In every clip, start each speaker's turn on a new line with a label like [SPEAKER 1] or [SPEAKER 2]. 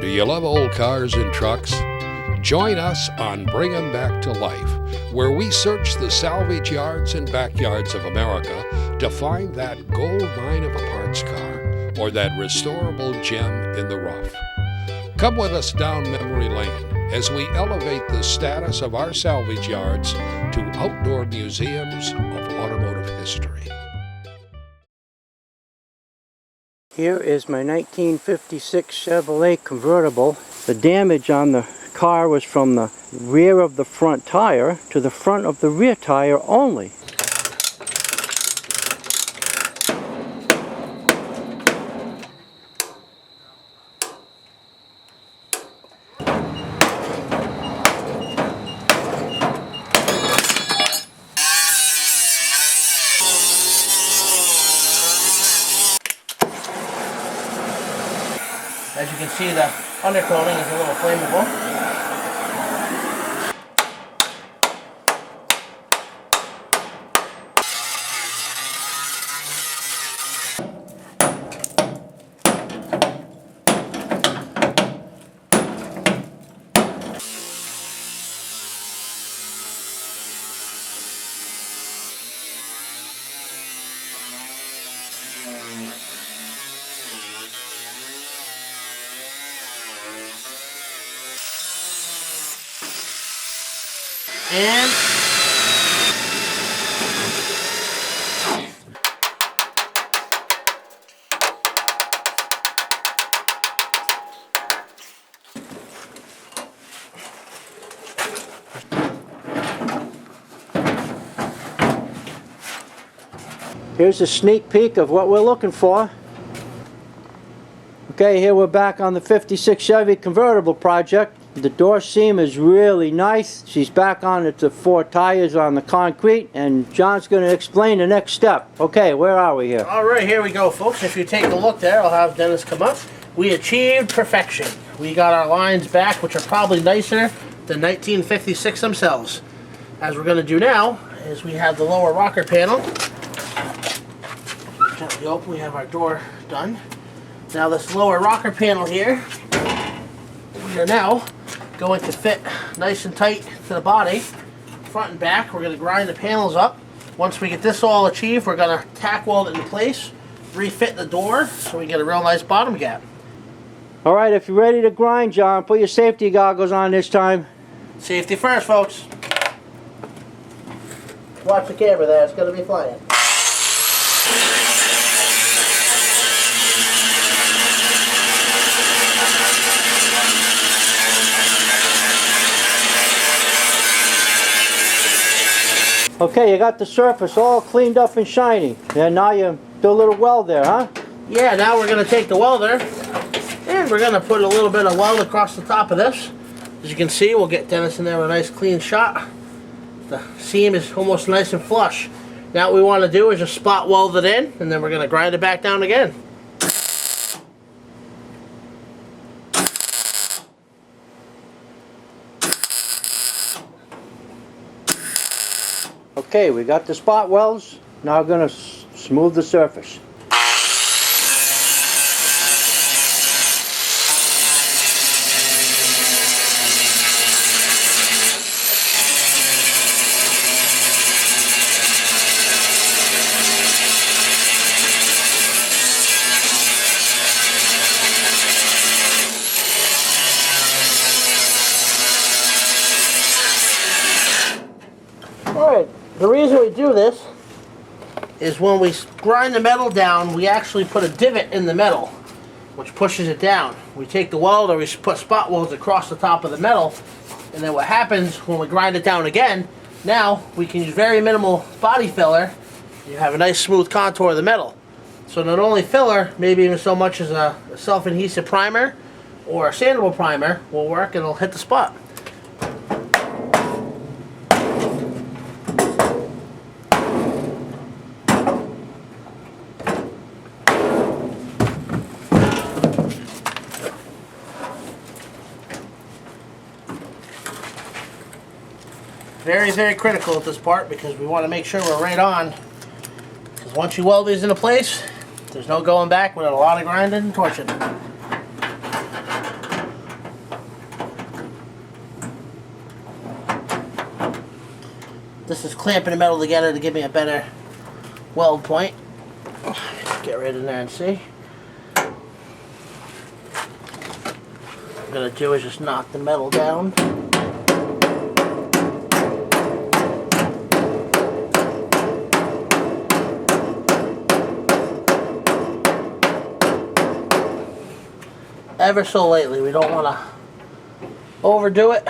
[SPEAKER 1] Do you love old cars and trucks? Join us on Bring 'em Back to Life, where we search the salvage yards and backyards of America to find that gold mine of a parts car or that restorable gem in the rough. Come with us down memory lane as we elevate the status of our salvage yards to outdoor museums of automotive history.
[SPEAKER 2] Here is my 1956 Chevrolet convertible. The damage on the car was from the rear of the front tire to the front of the rear tire only.
[SPEAKER 3] As you can see, the undercoating is a little flammable. And
[SPEAKER 2] here's a sneak peek of what we're looking for. Okay, here we're back on the 56 Chevy convertible project. The door seam is really nice. She's back on the 4 tires on the concrete, and John's going to explain the next step. Okay, where are we here?
[SPEAKER 3] alright, here we go, folks. If you take a look there, I'll have Dennis come up. We achieved perfection. We got our lines back, which are probably nicer than 1956 themselves. As we're going to do now is we have the lower rocker panel. Gently open, we have our door done. Now this lower rocker panel here, we are now going to fit nice and tight to the body, front and back. We're going to grind the panels up. Once we get this all achieved, we're going to tack weld it in place, refit the door so we get a real nice bottom gap.
[SPEAKER 2] Alright, if you're ready to grind, John, put your safety goggles on this time.
[SPEAKER 3] Safety first, folks. Watch the camera there, it's going to be flying.
[SPEAKER 2] Okay, you got the surface all cleaned up and shiny. And now you do a little weld there, huh?
[SPEAKER 3] Yeah, now we're going to take the welder and we're going to put a little bit of weld across the top of this. As you can see, we'll get Dennis in there with a nice clean shot. The seam is almost nice and flush. Now what we want to do is just spot weld it in, and then we're going to grind it back down again.
[SPEAKER 2] Okay, we got the spot welds. Now we're going to smooth the surface.
[SPEAKER 3] Alright, the reason we do this is when we grind the metal down, we actually put a divot in the metal, which pushes it down. We take the welder, we put spot welds across the top of the metal, and then what happens when we grind it down again, now we can use very minimal body filler. You have a nice smooth contour of the metal. So not only filler, maybe even so much as a self-adhesive primer or a sandable primer will work, and it'll hit the spot. Very, very critical at this part because we want to make sure we're right on. Because once you weld these into place, there's no going back without a lot of grinding and torching. This is clamping the metal together to give me a better weld point. Get right in there and see. What I'm gonna do is just knock the metal down. Ever so lightly, we don't want to overdo it.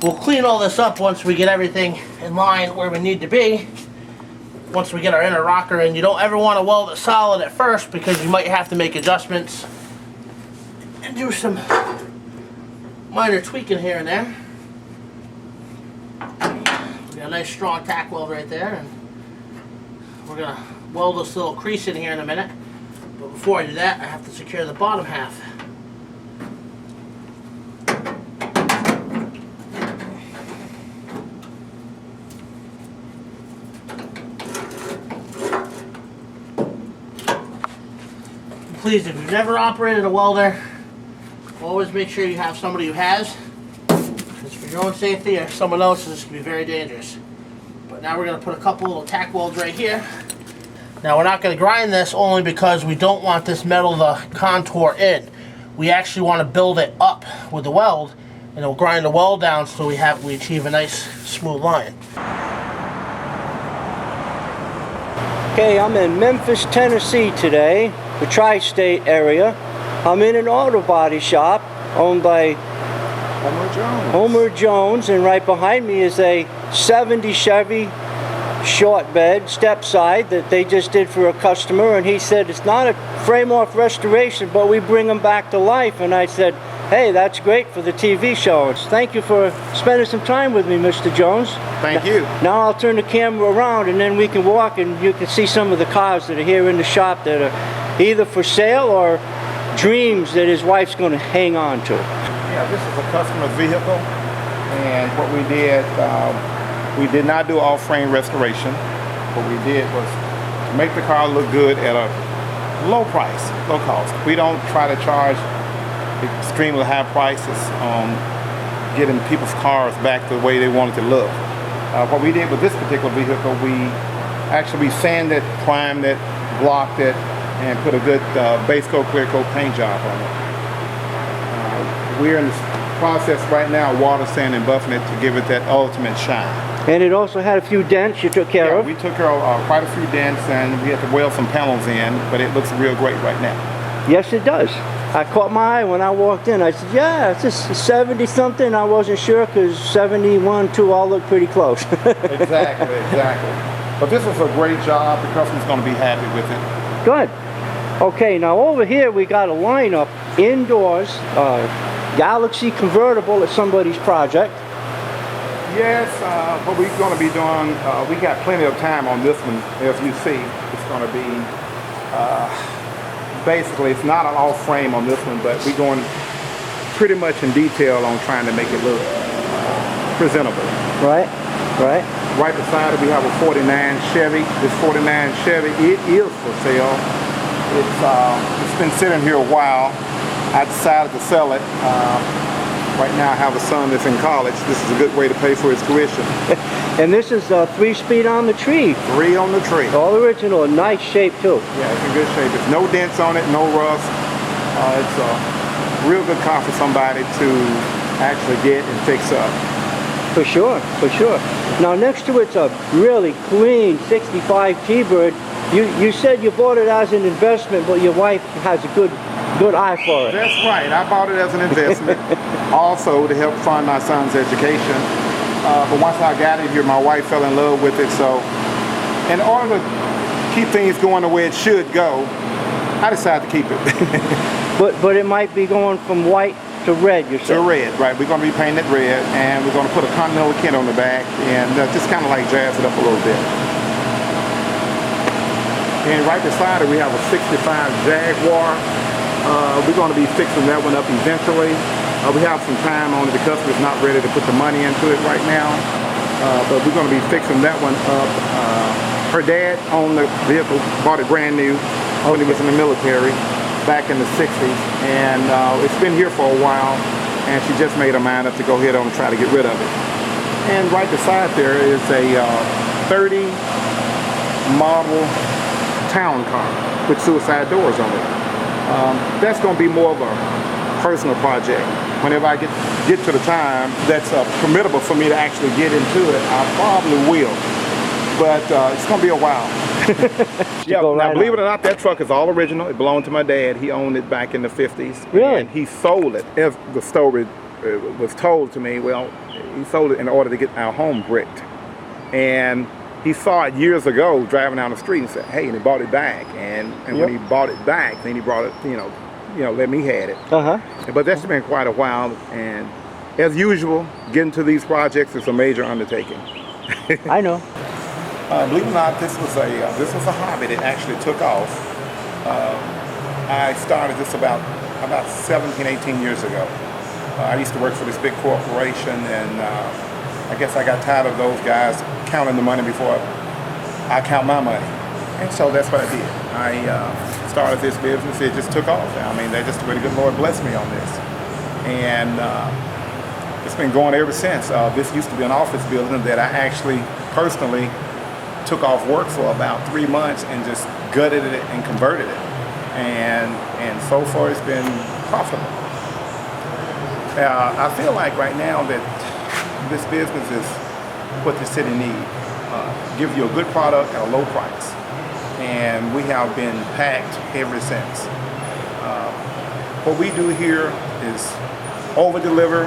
[SPEAKER 3] We'll clean all this up once we get everything in line where we need to be. Once we get our inner rocker in, you don't ever want to weld it solid at first because you might have to make adjustments and do some minor tweaking here and there. We got a nice strong tack weld right there, and we're gonna weld this little crease in here in a minute. But before I do that, I have to secure the bottom half. Please, if you've never operated a welder, always make sure you have somebody who has. Because for your own safety or someone else's, this can be very dangerous. But now we're going to put a couple little tack welds right here. Now we're not going to grind this only because we don't want this metal to contour in. We actually want to build it up with the weld, and it'll grind the weld down so we achieve a nice smooth line.
[SPEAKER 2] Okay, I'm in Memphis, Tennessee today, the tri-state area. I'm in an auto body shop owned by Homer Jones, and right behind me is a 70 Chevy short bed step side that they just did for a customer, and he said it's not a frame off restoration, but we bring them back to life. And I said, hey, that's great for the TV show. Thank you for spending some time with me, Mr. Jones.
[SPEAKER 4] Thank you.
[SPEAKER 2] Now I'll turn the camera around and then we can walk and you can see some of the cars that are here in the shop that are either for sale or dreams that his wife's going to hang on to.
[SPEAKER 4] Yeah, this is a customer's vehicle, and what we did not do off-frame restoration. What we did was to make the car look good at a low price, low cost. We don't try to charge extremely high prices on getting people's cars back the way they wanted to look. What we did with this particular vehicle, we actually sanded, primed it, blocked it, and put a good base coat, clear coat paint job on it. We're in the process right now, water sanding and buffing it to give it that ultimate shine.
[SPEAKER 2] And it also had a few dents you took care of?
[SPEAKER 4] We took care of quite a few dents, and we had to weld some panels in, but it looks real great right now.
[SPEAKER 2] Yes, it does. I caught my eye when I walked in. I said, yeah, it's just 70 something. I wasn't sure because 71, 2 all look pretty close.
[SPEAKER 4] Exactly. But this is a great job. The customer's going to be happy with it.
[SPEAKER 2] Good. Okay, now over here we got a lineup indoors, Galaxy convertible at somebody's project.
[SPEAKER 4] Yes, what we're going to be doing, we got plenty of time on this one. As you see, it's going to be basically, it's not an off frame on this one, but we're going pretty much in detail on trying to make it look presentable.
[SPEAKER 2] Right.
[SPEAKER 4] Right beside it, we have a 49 Chevy. This 49 Chevy, it is for sale. It's been sitting here a while. I decided to sell it. Right now I have a son that's in college. This is a good way to pay for his tuition.
[SPEAKER 2] And this is 3-speed on the tree.
[SPEAKER 4] 3 on the tree.
[SPEAKER 2] All original, in nice shape too.
[SPEAKER 4] Yeah, it's in good shape. There's no dents on it, no rust. It's a real good car for somebody to actually get and fix up.
[SPEAKER 2] For sure. Now next to it's a really clean 65 T-Bird. You said you bought it as an investment, but your wife has a good eye for it.
[SPEAKER 4] That's right. I bought it as an investment, also to help fund my son's education. But once I got it here, my wife fell in love with it. So in order to keep things going the way it should go, I decided to keep it.
[SPEAKER 2] but it might be going from white to red, you said?
[SPEAKER 4] To red, right. We're going to be painting it red, and we're going to put a Continental kit on the back, and just kind of like jazz it up a little bit. And right beside it, we have a 65 Jaguar. We're going to be fixing that one up eventually. We have some time on it. The customer's not ready to put the money into it right now. but we're going to be fixing that one up. Her dad owned the vehicle, bought it brand new when he was in the military back in the 60s, and it's been here for a while, and she just made her mind up to go ahead on and try to get rid of it. And right beside there is a 30 model town car with suicide doors on it. That's going to be more of a personal project. Whenever I get to the time that's permittable for me to actually get into it, I probably will. But it's going to be a while. Yeah, now believe it or not, that truck is all original. It belonged to my dad. He owned it back in the 50s.
[SPEAKER 2] Really?
[SPEAKER 4] And he sold it. As the story was told to me, well, he sold it in order to get our home bricked. And he saw it years ago driving down the street and said, hey, and he bought it back. And when he bought it back, then he brought it, you know, let me had it. But that's been quite a while. And as usual, getting to these projects is a major undertaking.
[SPEAKER 2] I know.
[SPEAKER 4] Believe it or not, this was a hobby that actually took off. I started this about 17, 18 years ago. I used to work for this big corporation, and I guess I got tired of those guys counting the money before I count my money. And so that's what I did. I started this business. It just took off. I mean, they just really good Lord blessed me on this. And it's been going ever since. This used to be an office building that I actually personally took off work for about 3 months and just gutted it and converted it. And so far it's been profitable. I feel like right now that this business is what the city needs. Give you a good product at a low price. And we have been packed ever since. What we do here is over-deliver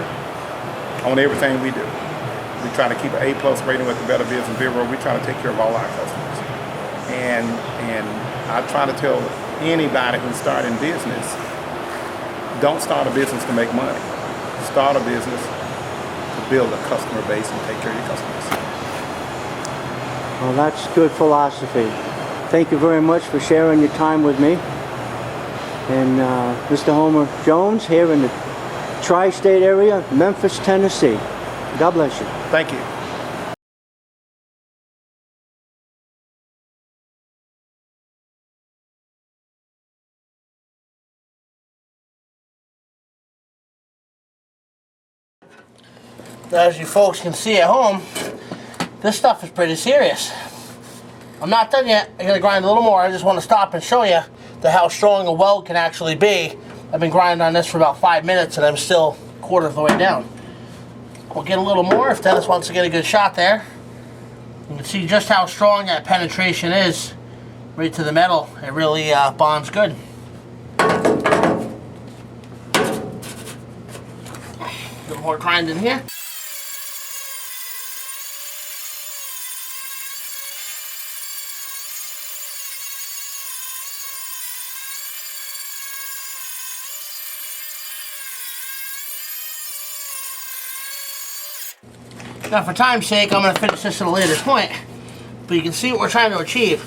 [SPEAKER 4] on everything we do. We try to keep an A+ rating with the Better Business Bureau. We try to take care of all our customers. And I try to tell anybody who's starting business, don't start a business to make money. Start a business to build a customer base and take care of your customers.
[SPEAKER 2] Well, that's good philosophy. Thank you very much for sharing your time with me. And Mr. Homer Jones here in the tri-state area, Memphis, Tennessee. God bless you.
[SPEAKER 4] Thank you.
[SPEAKER 3] As you folks can see at home, this stuff is pretty serious. I'm not done yet. I gotta grind a little more. I just want to stop and show you how strong a weld can actually be. I've been grinding on this for about 5 minutes and I'm still a quarter of the way down. We'll get a little more if Dennis wants to get a good shot there. You can see just how strong that penetration is right to the metal. It really bonds good. A little more grinding here. Now for time's sake, I'm going to finish this at a later point, but you can see what we're trying to achieve.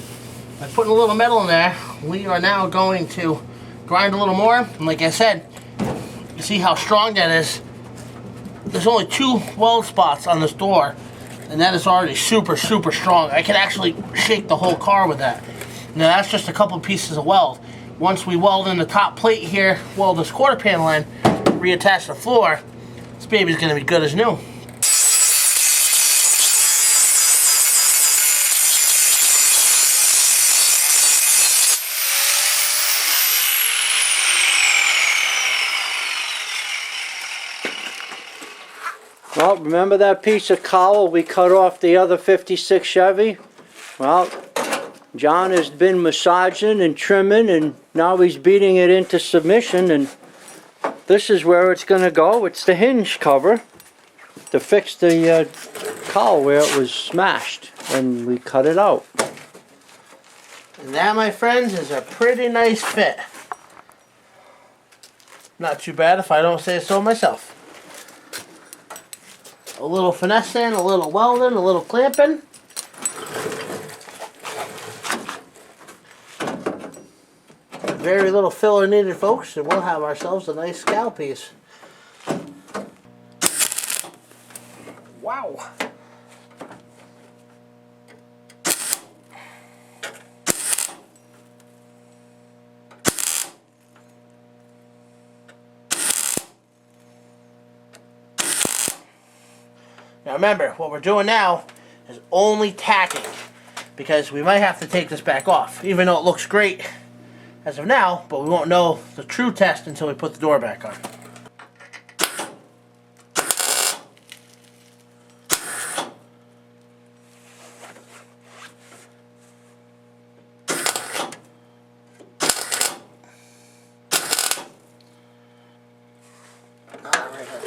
[SPEAKER 3] By putting a little metal in there, we are now going to grind a little more, and like I said, you see how strong that is. There's only 2 weld spots on this door, and that is already super, super strong. I can actually shake the whole car with that. Now that's just a couple pieces of weld. Once we weld in the top plate here, weld this quarter panel in, reattach the floor, this baby's going to be good as new.
[SPEAKER 2] Well, remember that piece of cowl we cut off the other 56 Chevy? Well, John has been massaging and trimming, and now he's beating it into submission, and this is where it's going to go. It's the hinge cover to fix the cowl where it was smashed, and we cut it out.
[SPEAKER 3] And that, my friends, is a pretty nice fit. Not too bad if I don't say so myself. A little finessing, a little welding, a little clamping. Very little filler needed, folks, and we'll have ourselves a nice scowl piece. Wow. Now remember, what we're doing now is only tacking, because we might have to take this back off, even though it looks great as of now, but we won't know the true test until we put the door back on.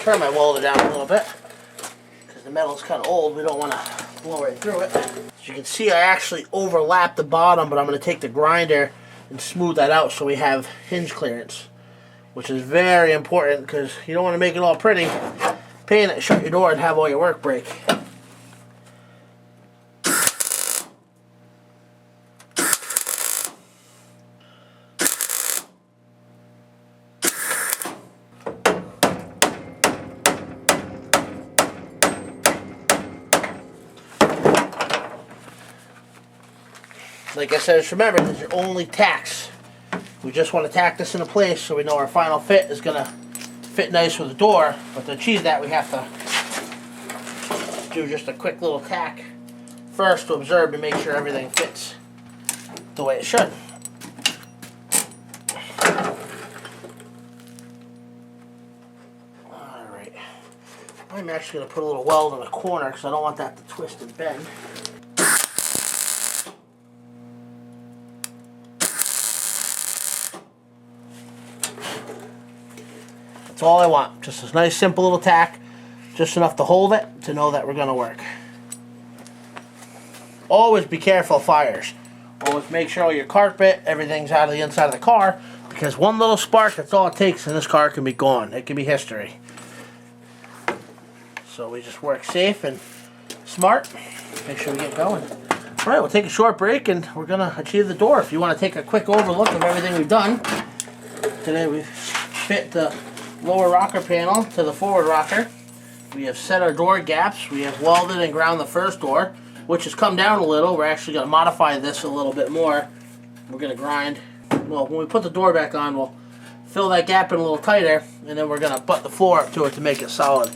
[SPEAKER 3] Turn my welder down a little bit because the metal's kind of old. We don't want to blow right through it. As you can see, I actually overlapped the bottom, but I'm going to take the grinder and smooth that out so we have hinge clearance, which is very important because you don't want to make it all pretty, paint it, shut your door, and have all your work break. Like I said, just remember, these are only tacks. We just want to tack this into place so we know our final fit is going to fit nice with the door. But to achieve that, we have to do just a quick little tack first to observe to make sure everything fits the way it should. Alright. I'm actually going to put a little weld in the corner because I don't want that to twist and bend. That's all I want. Just a nice simple little tack, just enough to hold it to know that we're going to work. Always be careful of fires. Always make sure all your carpet, everything's out of the inside of the car, because one little spark, that's all it takes, and this car can be gone. It can be history. So we just work safe and smart. Make sure we get going. Alright, we'll take a short break and we're going to achieve the door. If you want to take a quick overlook of everything we've done, today we've fit the lower rocker panel to the forward rocker. We have set our door gaps. We have welded and ground the first door, which has come down a little. We're actually going to modify this a little bit more. We're going to grind. Well, when we put the door back on, we'll fill that gap in a little tighter, and then we're going to butt the floor up to it to make it solid.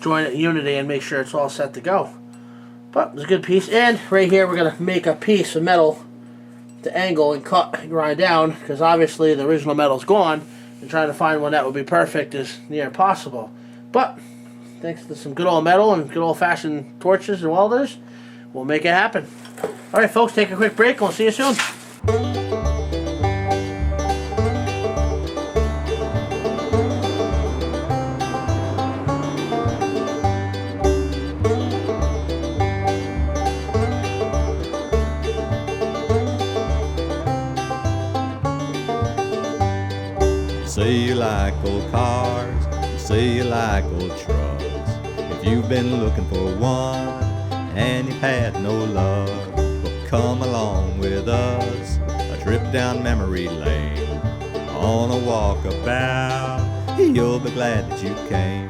[SPEAKER 3] Join it in unity and make sure it's all set to go. But it's a good piece. And right here, we're going to make a piece of metal to angle and cut and grind down, because obviously the original metal's gone. And trying to find one that would be perfect is near impossible. But thanks to some good old metal and good old-fashioned torches and welders, we'll make it happen. Alright folks, take a quick break and we'll see you soon.
[SPEAKER 5] Say you like old cars, say you like old trucks. If you've been looking for one and you've had no luck, well, come along with us, a trip down memory lane. On a walkabout, you'll be glad that you came.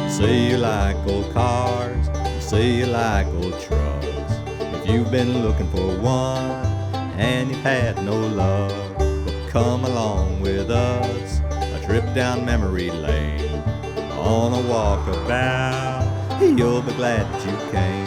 [SPEAKER 5] Say you like old cars, say you like old trucks. If you've been looking for one and you've had no luck, well, come along with us, a trip down memory lane. On a walkabout, you'll be glad that you came.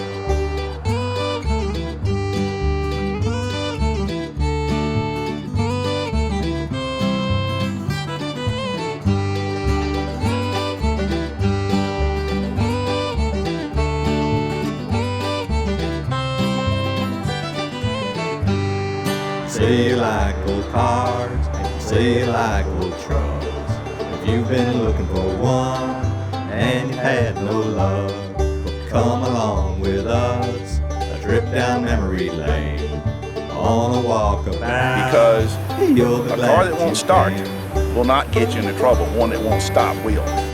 [SPEAKER 5] Say you like old cars, say you like old trucks. If you've been looking for one and you've had no luck, well, come along with us, a trip down memory lane. On a walkabout,
[SPEAKER 4] Because
[SPEAKER 5] you'll be
[SPEAKER 4] a
[SPEAKER 5] glad
[SPEAKER 4] car that won't
[SPEAKER 5] you
[SPEAKER 4] start
[SPEAKER 5] came.
[SPEAKER 4] will not get you into trouble. One that won't stop will.